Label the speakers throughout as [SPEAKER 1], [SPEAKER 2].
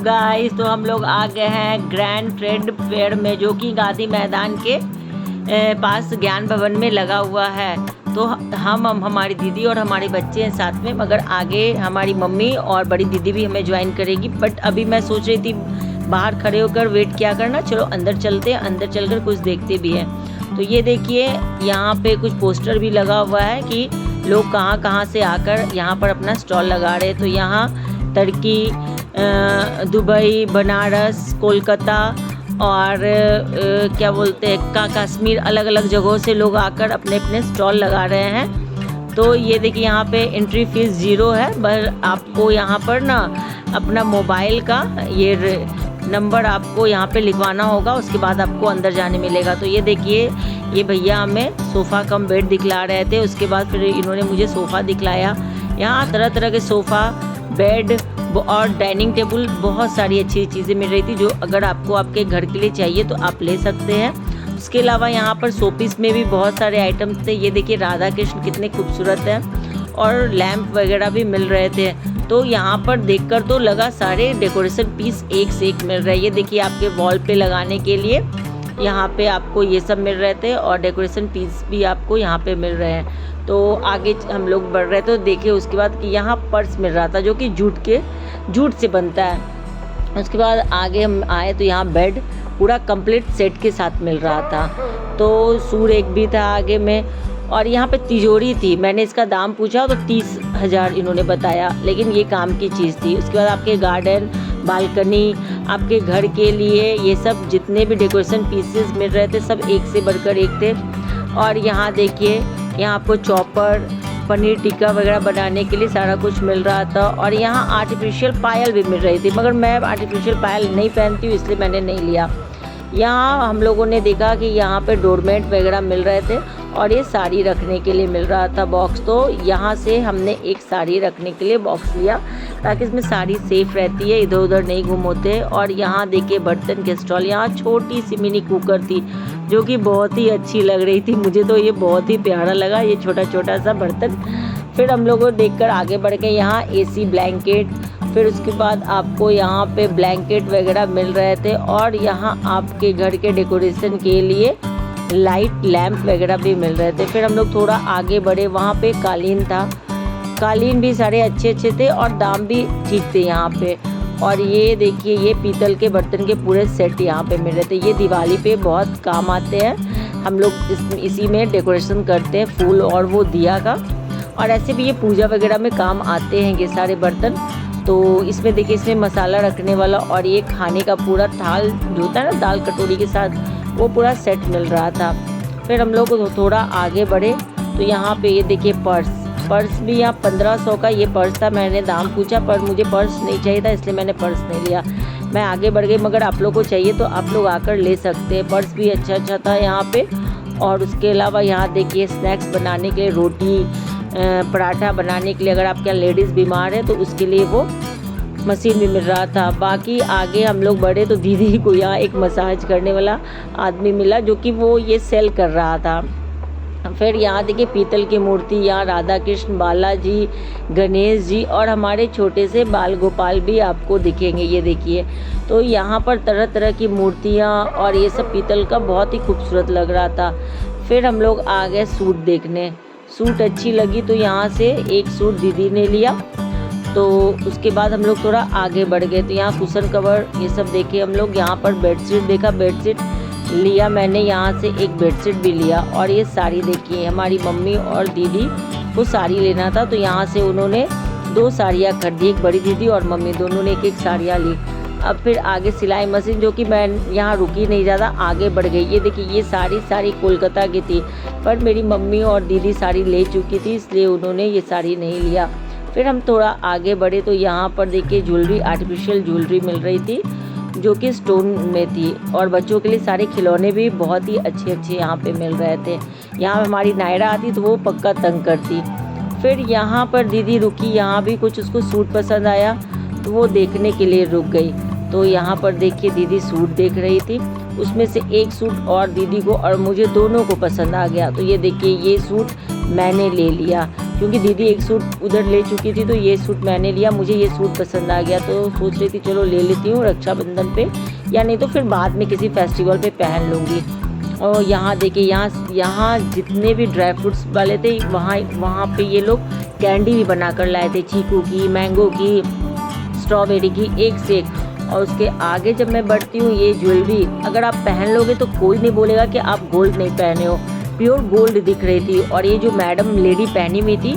[SPEAKER 1] Guys, तो हम लोग आ गए हैं ग्रैंड ट्रेड फेयर में, जो कि गांधी मैदान के पास ज्ञान भवन में लगा हुआ है। तो हम हमारी दीदी और हमारे बच्चे हैं साथ में, मगर आगे हमारी मम्मी और बड़ी दीदी भी हमें ज्वाइन करेगी। बट अभी मैं सोच रही थी बाहर खड़े होकर वेट क्या करना, चलो अंदर चलते हैं, अंदर चलकर कुछ देखते भी हैं। तो ये देखिए, यहाँ पे कुछ पोस्टर भी लगा हुआ है कि लोग कहाँ कहाँ से आकर यहाँ पर अपना स्टॉल लगा रहे हैं। तो यहाँ टर्की, दुबई, बनारस, कोलकाता और क्या बोलते हैं कश्मीर, अलग अलग जगहों से लोग आकर अपने अपने स्टॉल लगा रहे हैं। तो ये देखिए, यहाँ पे एंट्री फीस 0 है, पर आपको यहाँ पर ना अपना मोबाइल का ये नंबर आपको यहाँ पे लिखवाना होगा, उसके बाद आपको अंदर जाने मिलेगा। तो ये देखिए, ये भैया हमें सोफ़ा कम बेड दिखला रहे थे, उसके बाद फिर इन्होंने मुझे सोफ़ा दिखलाया। यहाँ तरह तरह के सोफ़ा, बेड और डाइनिंग टेबल, बहुत सारी अच्छी चीज़ें मिल रही थी, जो अगर आपको आपके घर के लिए चाहिए तो आप ले सकते हैं। उसके अलावा यहाँ पर शोपीस में भी बहुत सारे आइटम्स थे। ये देखिए, राधा कृष्ण कितने खूबसूरत हैं, और लैंप वगैरह भी मिल रहे थे। तो यहाँ पर देखकर तो लगा सारे डेकोरेशन पीस एक से एक मिल रहे हैं। ये देखिए, आपके वॉल पे लगाने के लिए यहाँ पे आपको ये सब मिल रहे थे, और डेकोरेशन पीस भी आपको यहाँ पे मिल रहे हैं। तो आगे हम लोग बढ़ रहे थे, तो देखिए उसके बाद कि यहाँ पर्स मिल रहा था, जो कि जूट से बनता है। उसके बाद आगे हम आए तो यहाँ बेड पूरा कंप्लीट सेट के साथ मिल रहा था। तो सूर एक भी था आगे में, और यहाँ पे तिजोरी थी। मैंने इसका दाम पूछा तो 30,000 इन्होंने बताया, लेकिन ये काम की चीज़ थी। उसके बाद आपके गार्डन, बालकनी, आपके घर के लिए ये सब जितने भी डेकोरेशन पीसेस मिल रहे थे, सब एक से बढ़कर एक थे। और यहाँ देखिए, यहाँ आपको चॉपर, पनीर टिक्का वगैरह बनाने के लिए सारा कुछ मिल रहा था। और यहाँ आर्टिफिशियल पायल भी मिल रही थी, मगर मैं आर्टिफिशियल पायल नहीं पहनती हूँ, इसलिए मैंने नहीं लिया। यहाँ हम लोगों ने देखा कि यहाँ पे डोरमेट वगैरह मिल रहे थे, और ये साड़ी रखने के लिए मिल रहा था बॉक्स। तो यहाँ से हमने एक साड़ी रखने के लिए बॉक्स लिया, ताकि इसमें साड़ी सेफ रहती है, इधर उधर नहीं गुम होते। और यहाँ देखिए बर्तन के स्टॉल, यहाँ छोटी सी मिनी कुकर थी, जो कि बहुत ही अच्छी लग रही थी। मुझे तो ये बहुत ही प्यारा लगा, ये छोटा छोटा सा बर्तन। फिर हम लोगों को देखकर आगे बढ़ के यहाँ AC ब्लैंकेट, फिर उसके बाद आपको यहाँ पे ब्लैंकेट वगैरह मिल रहे थे। और यहाँ आपके घर के डेकोरेशन के लिए लाइट लैंप वगैरह भी मिल रहे थे। फिर हम लोग थोड़ा आगे बढ़े, वहाँ पे कालीन था, कालीन भी सारे अच्छे अच्छे थे, और दाम भी ठीक थे यहाँ पे। और ये देखिए, ये पीतल के बर्तन के पूरे सेट यहाँ पे मिल रहे थे। ये दिवाली पे बहुत काम आते हैं, हम लोग इसी में डेकोरेशन करते हैं, फूल और वो दिया का। और ऐसे भी ये पूजा वगैरह में काम आते हैं ये सारे बर्तन। तो इसमें देखिए, इसमें मसाला रखने वाला और ये खाने का पूरा थाल जो होता है ना, दाल कटोरी के साथ, वो पूरा सेट मिल रहा था। फिर हम लोग थोड़ा आगे बढ़े तो यहाँ पे ये देखिए पर्स भी यहाँ 1500 का ये पर्स था। मैंने दाम पूछा, पर मुझे पर्स नहीं चाहिए था, इसलिए मैंने पर्स नहीं लिया। मैं आगे बढ़ गई, मगर आप लोग को चाहिए तो आप लोग आकर ले सकते हैं। पर्स भी अच्छा था यहाँ पे। और उसके अलावा यहाँ देखिए, स्नैक्स बनाने के लिए, रोटी पराठा बनाने के लिए, अगर आपके यहाँ लेडीज़ बीमार है तो उसके लिए वो मशीन भी मिल रहा था। बाकी आगे हम लोग बढ़े तो दीदी को यहाँ एक मसाज करने वाला आदमी मिला, जो कि वो ये सेल कर रहा था। फिर यहाँ देखिए, पीतल की मूर्ति, यहाँ राधा कृष्ण, बालाजी, गणेश जी और हमारे छोटे से बाल गोपाल भी आपको दिखेंगे। ये देखिए, तो यहाँ पर तरह तरह की मूर्तियाँ और ये सब पीतल का बहुत ही खूबसूरत लग रहा था। फिर हम लोग आ गए सूट देखने। सूट अच्छी लगी तो यहाँ से एक सूट दीदी ने लिया। तो उसके बाद हम लोग थोड़ा आगे बढ़ गए, तो यहाँ कुशन कवर ये सब देखे हम लोग। यहाँ पर बेडशीट देखा, बेडशीट लिया मैंने, यहाँ से एक बेडशीट भी लिया। और ये साड़ी देखिए, हमारी मम्मी और दीदी को साड़ी लेना था, तो यहाँ से उन्होंने 2 साड़ियाँ खरीदी, एक बड़ी दीदी और मम्मी, दोनों ने एक साड़ियाँ ली। अब फिर आगे सिलाई मशीन, जो कि मैं यहाँ रुकी नहीं, ज़्यादा आगे बढ़ गई। ये देखिए, ये साड़ी कोलकाता की थी, पर मेरी मम्मी और दीदी साड़ी ले चुकी थी, इसलिए उन्होंने ये साड़ी नहीं लिया। फिर हम थोड़ा आगे बढ़े तो यहाँ पर देखिए, ज्वेलरी, आर्टिफिशियल ज्वेलरी मिल रही थी, जो कि स्टोन में थी। और बच्चों के लिए सारे खिलौने भी बहुत ही अच्छे अच्छे यहाँ पे मिल रहे थे। यहाँ हमारी नायरा आती तो वो पक्का तंग करती। फिर यहाँ पर दीदी रुकी, यहाँ भी कुछ उसको सूट पसंद आया, तो वो देखने के लिए रुक गई। तो यहाँ पर देखिए, दीदी सूट देख रही थी, उसमें से एक सूट और दीदी को और मुझे दोनों को पसंद आ गया। तो ये देखिए, ये सूट मैंने ले लिया। क्योंकि दीदी एक सूट उधर ले चुकी थी तो ये सूट मैंने लिया। मुझे ये सूट पसंद आ गया तो सोच रही थी चलो ले लेती हूँ रक्षाबंधन पे, या नहीं तो फिर बाद में किसी फेस्टिवल पे पहन लूँगी। और यहाँ देखिए, यहाँ जितने भी ड्राई फ्रूट्स वाले थे वहाँ पे ये लोग कैंडी भी बना कर लाए थे, चीकू की, मैंगो की, स्ट्रॉबेरी की, एक से एक। और उसके आगे जब मैं बढ़ती हूँ, ये ज्वेलरी अगर आप पहन लोगे तो कोई नहीं बोलेगा कि आप गोल्ड नहीं पहने हो, प्योर गोल्ड दिख रही थी। और ये जो मैडम लेडी पहनी हुई थी,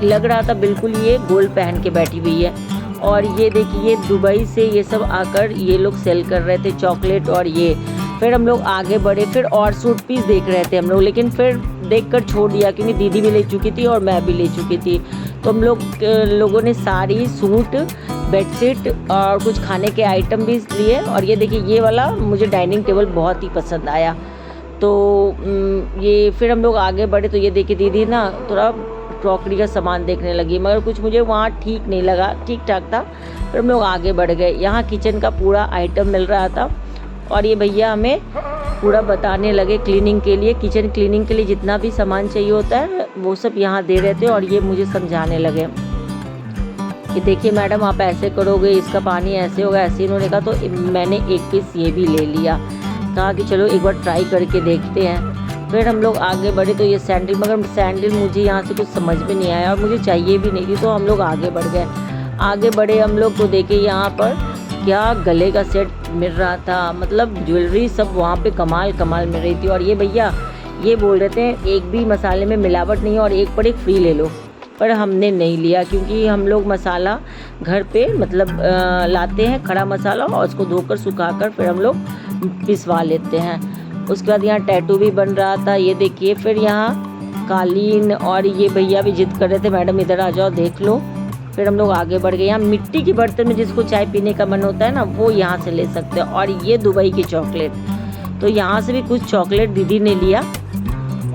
[SPEAKER 1] लग रहा था बिल्कुल ये गोल्ड पहन के बैठी हुई है। और ये देखिए, दुबई से ये सब आकर ये लोग सेल कर रहे थे चॉकलेट और ये। फिर हम लोग आगे बढ़े, फिर और सूट पीस देख रहे थे हम लोग, लेकिन फिर देखकर छोड़ दिया क्योंकि दीदी भी ले चुकी थी और मैं भी ले चुकी थी। तो हम लोगों ने साड़ी, सूट, बेडशीट और कुछ खाने के आइटम भी लिए। और ये देखिए, ये वाला मुझे डाइनिंग टेबल बहुत ही पसंद आया। तो ये फिर हम लोग आगे बढ़े तो ये देखिए, दीदी ना थोड़ा क्रॉकरी का सामान देखने लगी, मगर कुछ मुझे वहाँ ठीक नहीं लगा, ठीक ठाक था। फिर हम लोग आगे बढ़ गए। यहाँ किचन का पूरा आइटम मिल रहा था और ये भैया हमें पूरा बताने लगे क्लीनिंग के लिए, किचन क्लीनिंग के लिए जितना भी सामान चाहिए होता है वो सब यहाँ दे रहे थे। और ये मुझे समझाने लगे कि देखिए मैडम, आप ऐसे करोगे, इसका पानी ऐसे होगा, ऐसे। इन्होंने कहा तो मैंने एक पीस ये भी ले लिया, कहा कि चलो एक बार ट्राई करके देखते हैं। फिर हम लोग आगे बढ़े तो ये सैंडल, मगर सैंडल मुझे यहाँ से कुछ समझ में नहीं आया और मुझे चाहिए भी नहीं थी, तो हम लोग आगे बढ़ गए। आगे बढ़े हम लोग तो देखे यहाँ पर क्या गले का सेट मिल रहा था, मतलब ज्वेलरी सब वहाँ पे कमाल मिल रही थी। और ये भैया ये बोल रहे थे एक भी मसाले में मिलावट नहीं है और एक पर एक फ्री ले लो, पर हमने नहीं लिया क्योंकि हम लोग मसाला घर पे मतलब लाते हैं खड़ा मसाला और उसको धोकर सुखाकर फिर हम लोग पिसवा लेते हैं। उसके बाद यहाँ टैटू भी बन रहा था, ये देखिए। फिर यहाँ कालीन, और ये भैया भी जिद कर रहे थे मैडम इधर आ जाओ देख लो। फिर हम लोग आगे बढ़ गए। यहाँ मिट्टी के बर्तन में जिसको चाय पीने का मन होता है ना, वो यहाँ से ले सकते हैं। और ये दुबई की चॉकलेट, तो यहाँ से भी कुछ चॉकलेट दीदी ने लिया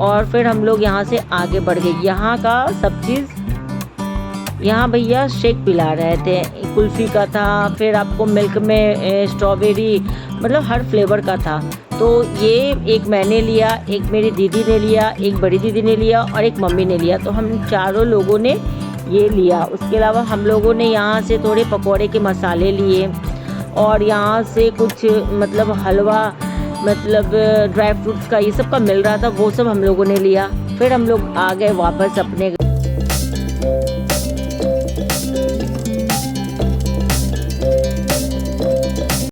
[SPEAKER 1] और फिर हम लोग यहाँ से आगे बढ़ गए। यहाँ का सब चीज़, यहाँ भैया शेक पिला रहे थे, कुल्फ़ी का था, फिर आपको मिल्क में स्ट्रॉबेरी, मतलब हर फ्लेवर का था। तो ये एक मैंने लिया, एक मेरी दीदी ने लिया, एक बड़ी दीदी ने लिया और एक मम्मी ने लिया, तो हम चारों लोगों ने ये लिया। उसके अलावा हम लोगों ने यहाँ से थोड़े पकौड़े के मसाले लिए और यहाँ से कुछ मतलब हलवा, मतलब ड्राई फ्रूट्स का ये सब का मिल रहा था, वो सब हम लोगों ने लिया। फिर हम लोग आ गए वापस अपने